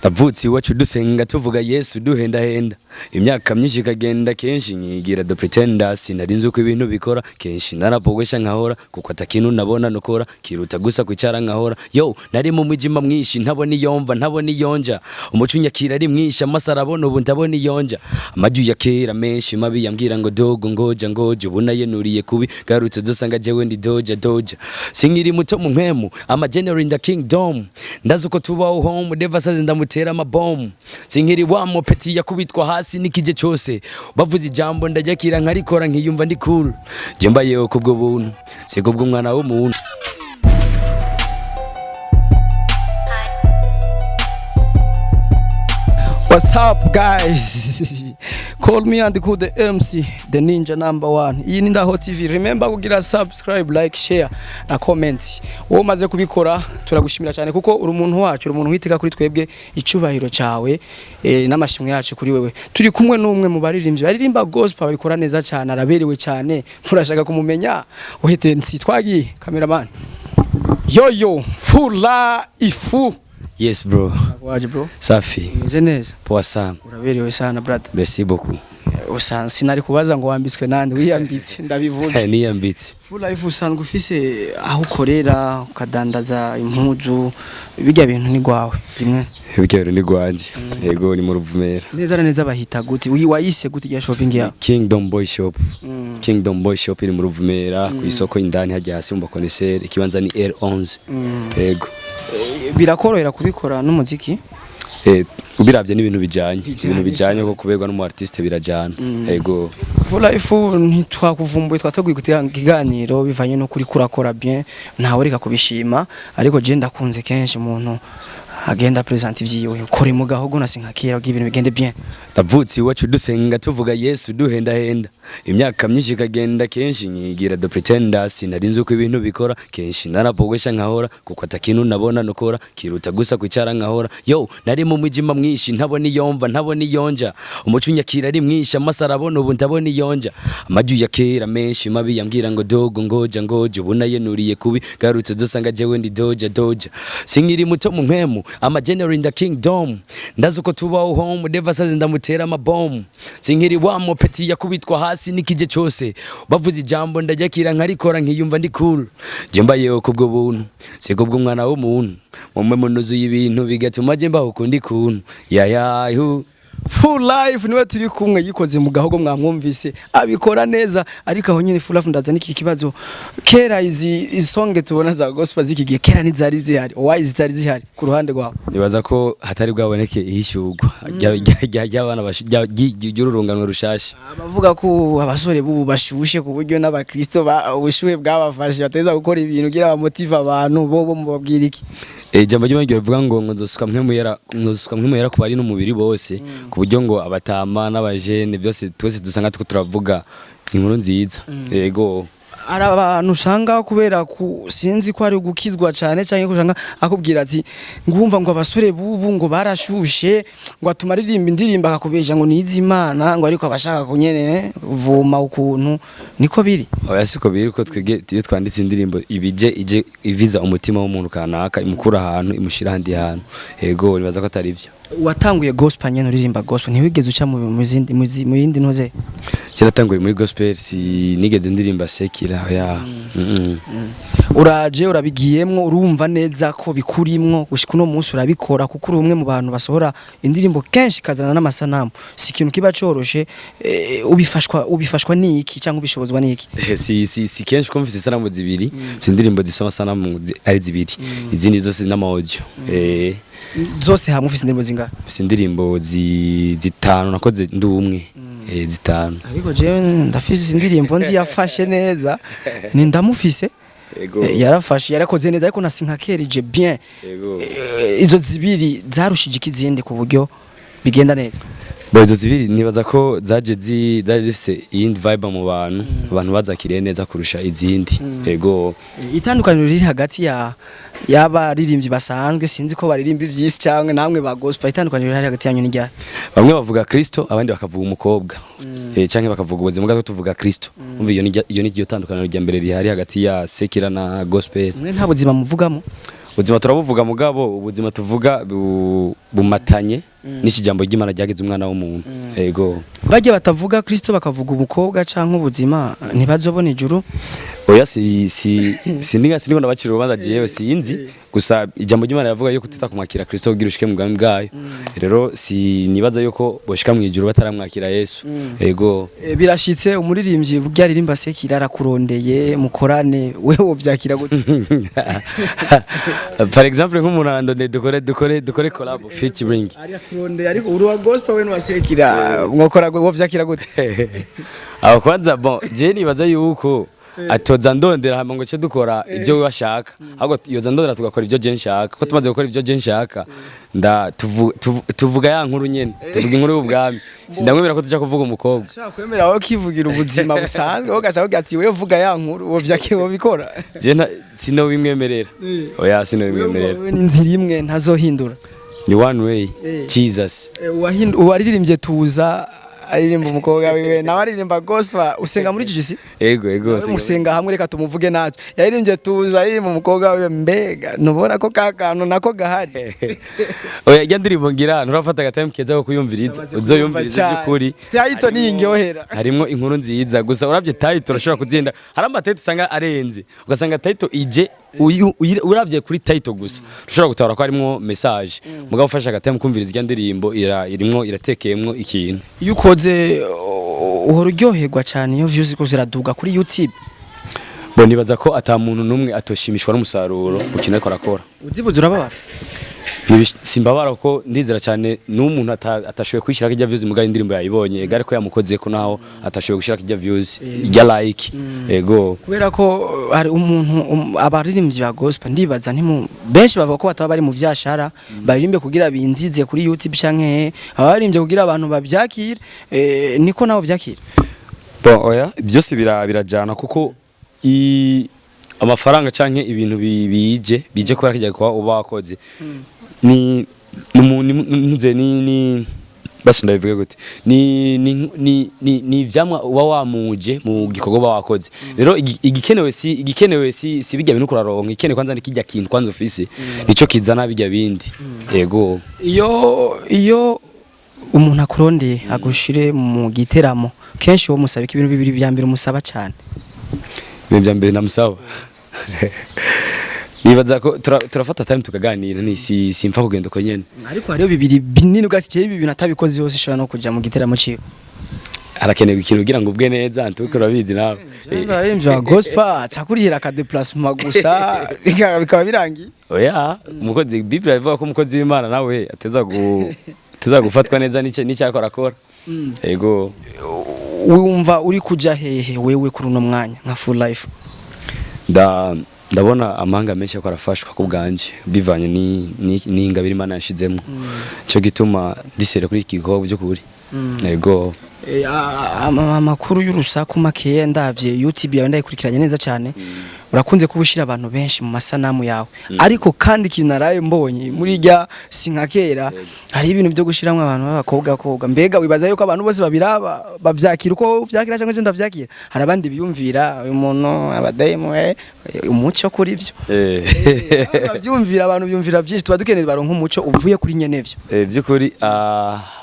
Navutse iwacu dusenga tuvuga Yesu duhenda henda imyaka myinshi kagenda kenshi nyigira the pretenders sinarinze uko ibintu bikora kenshi narapogwesha nkahora kuko atakintu nabona nokora kiruta gusa kwicara nkahora yo nari mu mwijima mwinshi ntabona iyomva ntabona iyonja umuco unyakira ari mwinshi amasara abona ubu ndabona iyonja amaju ya kera menshi mabi yambwira ngo dogo ngoja ubu nayenuriye kubi garutse dusanga jewe ndi doja sinkiri muto mu mpemu ama general in the kingdom ndazi uko tubaho home devasaze ndamutera amabomb sinkiri wa mopeti yakubitwa hasi nikije cyose bavuze ijambo ndajakira nkarikora nkiyumva ndi cool je mbayeho kubwo buntu se kubwo umwana w'umuntu. What's up guys? Call me and call the MC, the ninja #1. Iyi ni Ndaho TV. Remember kugira subscribe, like, share na comment. Wowe maze kubikora turagushimira cyane kuko uri umuntu wacu, uri umuntu witeka kuri twebwe icubahiro cawe n'amashimwe yacu kuri wewe. Turi kumwe n'umwe mu baririmbyi baririmba gospel babikora neza cyane araberewe cyane. Murashaka kumumenya? Uhete nsitwagi cameraman. Yo full life. Yes bro. Waje bro? Safi. Meze neza. Poa sana. Uraberewe sana brother. Merci beaucoup. Sinari kubaza ngo wambitswe nande wiyambitse ndabivuze. Niyambitse. Full life usanzwe ufise aho ukorera ukadandaza impuzu bijya bintu ni gwawe rimwe. Bijya bintu ni gwanje. Yego ni mu Ruvumera. Neza bahita gute? Wayise gute ya shopping ya? Kingdom Boy Shop. Kingdom Boy Shop iri mu Ruvumera ku isoko indani hajya hasi mu bakoneseri ikibanza ni R11. Yego. Birakorohera kubikora n'umuziki? Ubiravye n'ibintu bijanye ko kuberwa n'umu artiste birajana. Yego. Full life ntitwakuvumbuye twataguye ikiganiro bivanye no kuri kurakora bien ntawe reka kubishima ariko je ndakunze kenshi umuntu agenda present ivyiwe ukore mu gahogo nasinkakira ibintu bigende bien. Navutse iwacu dusenga tuvuga Yesu duhenda henda imyaka myinshi kagenda kenshi nyigira the pretenders sinarinze uko ibintu bikora kenshi narapogwesha nkahora kuko atakintu nabona nokora kiruta gusa kwicara nkahora yo nari mu mwijima mwinshi ntabona iyomva ntabona iyonja umuco unyakira ari mwinshi amasara abona ubu ndabona iyonja amaju ya kera menshi mabi yambwira ngo dogo ngoja ubu nayenuriye kubi garutse dusanga jewe ndi doja sinkiri muto mu mpemu ama general in the kingdom ndazi uko tubaho home devasaze ndamutera amabomb sinkiri wa mopeti yakubitwa hasi nikije cyose bavuze ijambo ndajakira nkarikora nkiyumva ndi cool je mbayeho kubwo buntu se kubwo umwana w'umuntu mumwe munuzu y'ibintu bigatuma je mbaho kundi kuntu yayahu. Full life niwe turi kumwe yikoze mu gahogo mwamwumvise abikora neza ariko aho nyine full life ndaza niki kibazo kera izi songe tubona za gospel zikigiye kera nizari zihari why zitari zihari ku ruhande rwawe? Nibaza ko hatari bwaboneke ihishurwa y'abana y'ururungano rushashe abavuga ko abasore bubu bashushe ku buryo n'abakristo ubushuhe bwabafashe bateza gukora ibintu kugira bamotive abantu bo mubabwira iki? Jambo ry'imana rivuga ngo nzosuka mwe yera kubari n'umubiri bose ku buryo ngo abatama n'abajene byose twese dusanga turavuga inkuru nziza. Yego ari abantu usanga kubera sinzi ko ari gukizwa cyane cyangwa kushanga akubwira ati ngumva ngo abasore bubu ngo barashushe ngo atuma aririmba indirimba akakubeja ngo nizi Imana ngo ariko abashaka kunyene vuma ukuntu niko biri. Oya siko biri ko twege iyo twanditse indirimbo ije iviza umutima w'umuntu kanaka imukura ahantu imushira handi hantu. Yego nibaza ko atari byo. Watanguye gospel nyene uririmba gospel ntiwigeze uca mu yindi ntoze? Cyaratanguye muri gospel nigeze ndirimba sekira ya. Uraje urabigiyemwo urumva neza ko bikurimwo gushika no munsi urabikora kuko uri umwe mu bantu basohora indirimbo kenshi kazana n'amasanamu si ikintu kiba coroshe. ubifashwa niki cyangwa ubishobozwa niki? Si kenshi ko mfise isanamu zibiri indirimbo zifite amasanamu ari zibiri izindi zose n'amaudio. Zose hamwe ufise indirimbo zingahe? Ufise indirimbo zitanu nakoze ndi umwe. Zitanu. Ariko jewe ndafise indirimbo nzi yafashe neza ni ndamufise. Yarafashe yarakoze neza ariko nasinkakerije bien. Izo zibiri zarushije ikizindi ku buryo bigenda neza. Izo zibiri nibaza ko zaje zifise iyindi vibe mu abantu bazakiriye neza kurusha izindi. Yego itandukaniro riri hagati y'abaririmbyi basanzwe sinzi ko baririmba ivyisi cyangwa namwe ba gospel itandukaniro riri hagati yanyu n'ijya? Bamwe bavuga Kristo abandi bakavuga umukobwa cyangwa bakavuga ubuzima bwa tuvuga Kristo. Umva iyo ni itandukaniro rya mbere rihari hagati ya sekira na gospel. Mwe nta buzima muvugamo? ubuzima turabuvuga mugabo ubuzima tuvuga bumatanye n'ikijambo ry'Imana ryagize umwana w'umuntu yego bajye batavuga Kristo bakavuga umukobwa canke ubuzima ntibazobona ijuru oya sindiga nabacira urubanza jewe sinzi gusa ijambo ry'Imana yavuga yuko tutakumwakira Kristo kugira ushike mu bwami bwayo rero nibaza yuko boshika mu ijuru bataramwakira Yesu yego birashitse umuririmbyi byaririmba sekira arakurondeye mukorane wewe vyakira gute par exemple nk'umuntu arandonde dukore collab featuring kurondeye ariko uruwa gospel we nwasekira mwokora go vyakira gute aho kwanza bon je nibaza yuko atoza ndondera hama ngo ce dukora ibyo we washaka ahubwo yoza ndondera tugakora ibyo je nshaka ko tumaze gukora ibyo je nshaka tuvuga ya nkuru nyene tuvuga inkuru y'ubwami sindamwemera ko tuja kuvuga umukobwa ushaka kwemera aho kivugira ubuzima busanzwe ho gashaka ati wewe vuga ya nkuru wo vyakira wo bikora je sino bimwemerera oya sino bimwemerera wewe ni nzira imwe ntazohindura ni one way Jesus uwaririmbye tuza aririmba umukobwa wiwe nawe aririmba gospel usenga muri jijisi ego musenga hamwe reka tumuvuge naco yaririmbye tuza aririmba umukobwa wiwe mbega nubona ko kakano nako gahari oya jya ndirimbo ngira nturafata gatime keza ko kuyumviriza uzoyumviriza by'ukuri tayito niyingohera harimo inkuru nziza gusa uravye tayito urashobora kuzenda hari amatayito usanga arenze ugasanga tayito ije uravye kuri tayito gusa ushobora gutahura ko harimo message mugabo ufasha gatime kumviriza ijya ndirimbo irimo iratekeyemwo ikintu uhora uryoherwa cyane iyo views ko ziraduga kuri YouTube bo nibaza ko ata muntu numwe atoshimishwa n'umusaruro ukina ariko arakora uzibuze urababara simbabara ko ndizera cyane n'umuntu atashoboye kwishira kijya views mugaye indirimbo yayibonye egare ko yamukoze ko naho atashoboye gushira kijya views ijya like ego kubera ko hari umuntu abaririmbyi ba gospel ndibaza benshi bavuga ko bataba bari mu vyashara baririmbe kugira binzize kuri YouTube canke abaririmbye kugira abantu bavyakire niko naho vyakire bon oya byose birajana kuko amafaranga canke ibintu bije kubera kijya kwa uba wakoze ni basi ndabivuga gute ni vyamwa uba wamuje mu gikorwa bawakoze rero igikenewe si bijya bintu kuraronka igikenewe kwanza ni kijya kintu kwanza ufise nico kizana bijya bindi yego iyo umuntu akurondeye agushire mu giteramo kenshi wo musaba ibintu bibiri bya mbere umusaba cyane ibintu bya mbere namusaba nibaza ko turafata time tukaganira ni simfa kugenda uko nyene ariko hariyo bibiri binini ugatikeye ibi bintu atabikoze hose ishobora no kuja mu giteramo ciwe arakenewe ikintu kugira ngo ubwe neza ntuko urabizi nawe imvya gospel acakurihira ka déplacement gusa bikaba birangiye oya umukozi Bible ivuga ko umukozi w'Imana nawe ateza gufatwa neza n'icyo akora yego wumva uri kuja hehe wewe kuri uno mwanya nka full life ndabona amanga menshi ko arafashwa ku bwanje bivanye ni ingabire Imana yashizemo cyo gituma ndisere kuri iki gikorwa byo kuri yego amakuru y'urusaku makeya ndavye YouTube yawe ndayikurikiranye neza cyane urakunze kubushira abantu benshi mu masanamu yawe ariko kandi kinaraye mbonye muri rya sinkakera hari ibintu byo gushiramwe abantu b'abakobwa mbega wibaza yuko abantu bose babiraba bavyakira uko vyakira cyangwa je ndavyakira hari abandi biyumvira uyu muntu abadayimo umuco kuri ivyo bavyumvira abantu biyumvira byinshi tuba dukeneye baronka umuco uvuye kuri nyenevyo by'ukuri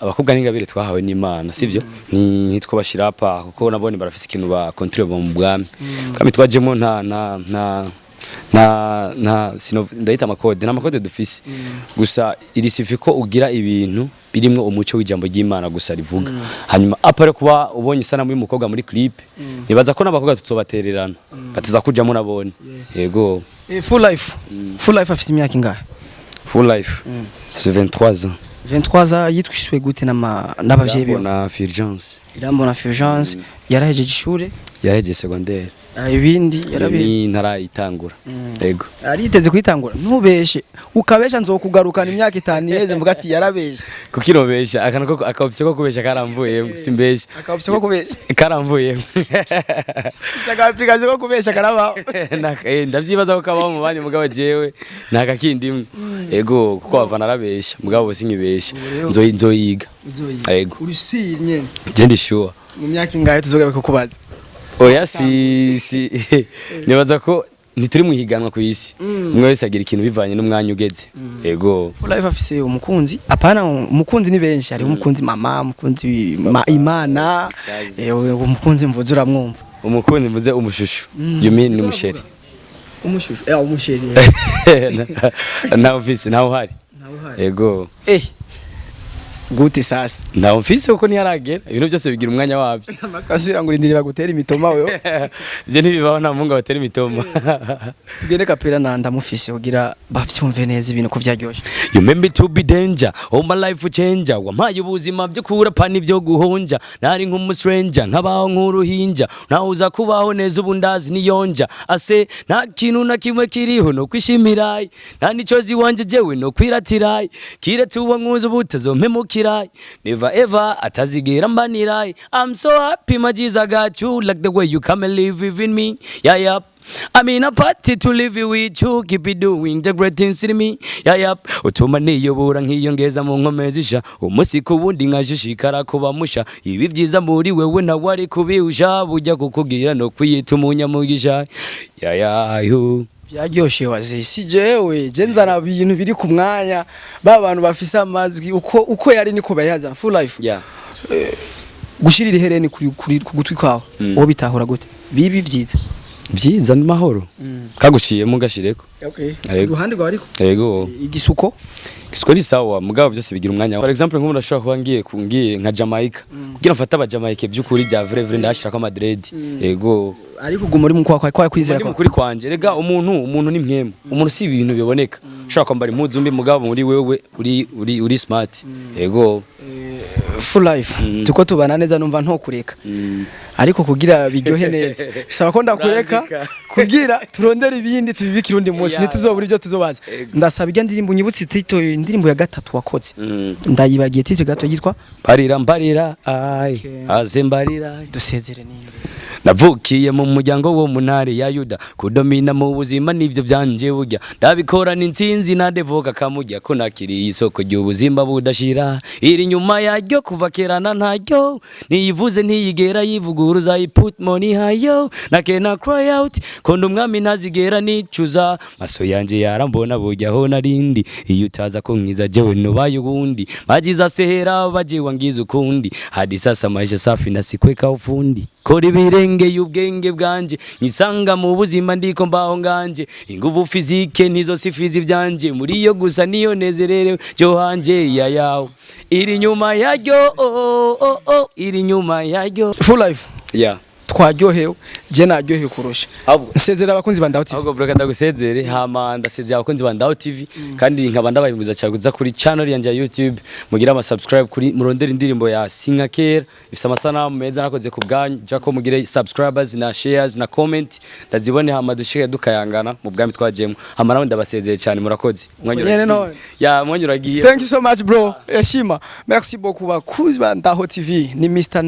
abakobwa n'ingabire twahawe n'Imana sivyo ni two bashira apa kuko nabone barafise ikintu ba control mu bwami kami twajemo ndahita amakode dufise gusa irisifi ko ugira ibintu birimwo umuco w'ijambo ry'Imana gusa rivuga hanyuma apare kuba ubonye isana muri mukobwa muri clip nibaza ko n'abakobwa tuzobatererana bateza kujamo nabone yego full life afise imyaka ingahe full life c'est 23 ans 23 ans yitwiswe gute n'abavyeyi be na Fulgence irambona Fulgence yarahejeje ishure yahejeje secondaire ibindi yarabe ntarayitangura yego ariteze kwitangura ntubeshe ukabesha nzokugarukana imyaka 5 yeze mvuga ati yarabeshe kukirobesha akabusye ko kubesha karamvuye simbeshe akabusye ko kubesha karamvuye saka application ko kubesha karaba ndavyibaza ko kabaho mu bandi mugabo jewe nakakindi yego kuko bavana arabesha mugabo sinkibesha nzoyiga yego urusinye je ndi sure mu myaka ingahe tuzogaruka kubaza oya nibaza ko ntituri mu higanwa ku isi umwe wese agira ikintu bivanye n'umwanya ugeze yego For Life afise umukunzi apana umukunzi ni benshi hari umukunzi mama umukunzi Imana umukunzi mvuze uramwumva umukunzi mvuze umushushu you mean ni umusheri umushushu umusheri nawe ufise nawe uhari yego gute sasa nawe mfise uko ntiyaragera ibintu byose bigira umwanya wabyo twasubira ngo urindire bagutera imitoma wewe je ntibibaho nta mungu batera imitoma tugende kapera nanda mufise kugira bavyumve neza ibintu ko vyaryoshe you made me to be danger all my life changer wampaye ubuzima byo kura pani byo guhonja nari nk'umusranger nkabaho nk'uruhinja nawe uza kubaho neza ubundazi niyonja ase nta kintu na kimwe kiriho no kwishimirai nta nicozi wanje jewe no kwiratirai kiretse uwo nkuzo butazompemukira never ever atazigera mbanirai I'm so happy my Jesus I got you like the way you come and live within me yeah I mean a party to live with you keep it doing the great things in me yeah utuma niyobora nkiyongeza mu nkomezisha umusi ku wundi nkashishikara kuba musha ibi byiza muri wewe na wari kubihusha bujya kukugira no kwiyita umunyamugisha yeah vyaryoshe waze si jewe je nzana ibintu biri ku mwanya babantu bafise amazwi uko yari niko bayaza Full Life gushirira ihereni kuri kugutwi kwawe wo bitahura gute bibi vyiza ni mahoro kaguciye mu gashireko ruhande rwa ariko yego igisuko ni sawa mugabo byose bigira umwanya for example nk'umuntu ashobora kuba ngiye nka Jamaica kugira mfata aba Jamaica by'ukuri bya vrai ndashira ko Madrid yego ariko guma muri mu kwa kwizera ko kuri kwanje rega umuntu ni mwemu umuntu si ibintu biboneka ushaka kwambara impuzu mbi mugabo muri wewe uri smart yego Full Life tuko tubana neza numva ntokureka ariko kugira biryohe neza bisaba ko ndakureka kugira turondera ibindi tubibikira undi munsi nituzobura ibyo tuzobaza ndasaba igya ndirimbo nyibutse tito indirimbo ya gatatu wakoze ndayibagiye tito gato yitwa mbarira ai azembarira dusezere ninde navukiye mu muryango wo munari ya Yuda kudomina mu buzima nivyo byanje burya ndabikora n'insinzi nadevoka kamujya ko nakiri isoko ry'ubuzima budashira iri nyuma yaryo kuva kerana ntaryo niyivuze ntiyigera yivuguruza I put money hayo nakena cry out kondo umwami ntazigera nicuza maso yanje yarambona burya ho narindi iyo utaza ko nkiza jewe nubaye ubundi bagiza sehera baje wangiza ukundi hadi sasa maisha safi na sikweka ufundi kora ibirenge y'ubwenge bwanje nisanga mu buzima ndiko mbaho nganje inguvu fizike nizo sifizi byanje muri yo gusa niyo nezerere cyo hanje yayawo iri nyuma yaryo iri nyuma yaryo Full Life twaryohewe je naryohewe kurusha nsezera abakunzi bandaho TV ahubwo broka ndagusezere hama ndasezera abakunzi bandaho TV kandi nkaba ndabayimbuza cyaguza kuri channel yanje ya YouTube mugira ama subscribe kuri murondera indirimbo ya Singa Kera ifisa amasanamu meza nakoze ku bwanyu jako mugire subscribers na shares na comment ndazibone hama dushike dukayangana mu bwami twajemo hama nawe ndabasezeye cyane murakoze mwanyuragiye thank you so much bro yashima merci beaucoup bakuzi bandaho TV ni Mr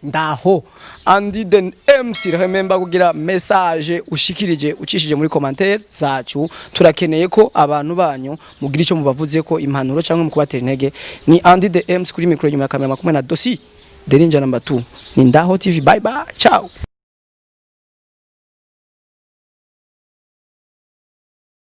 Ndaho Andy the MC remember kugira message ushikirije ucishije muri commentaire zacu turakeneye ko abantu banyu mugira ico mubavuze ko impanuro cyangwa mu kubatera intege ni Andy the MC kuri micro nyuma ya kamera makumwe na dosi Deninja number 2 ni Ndaho TV bye bye ciao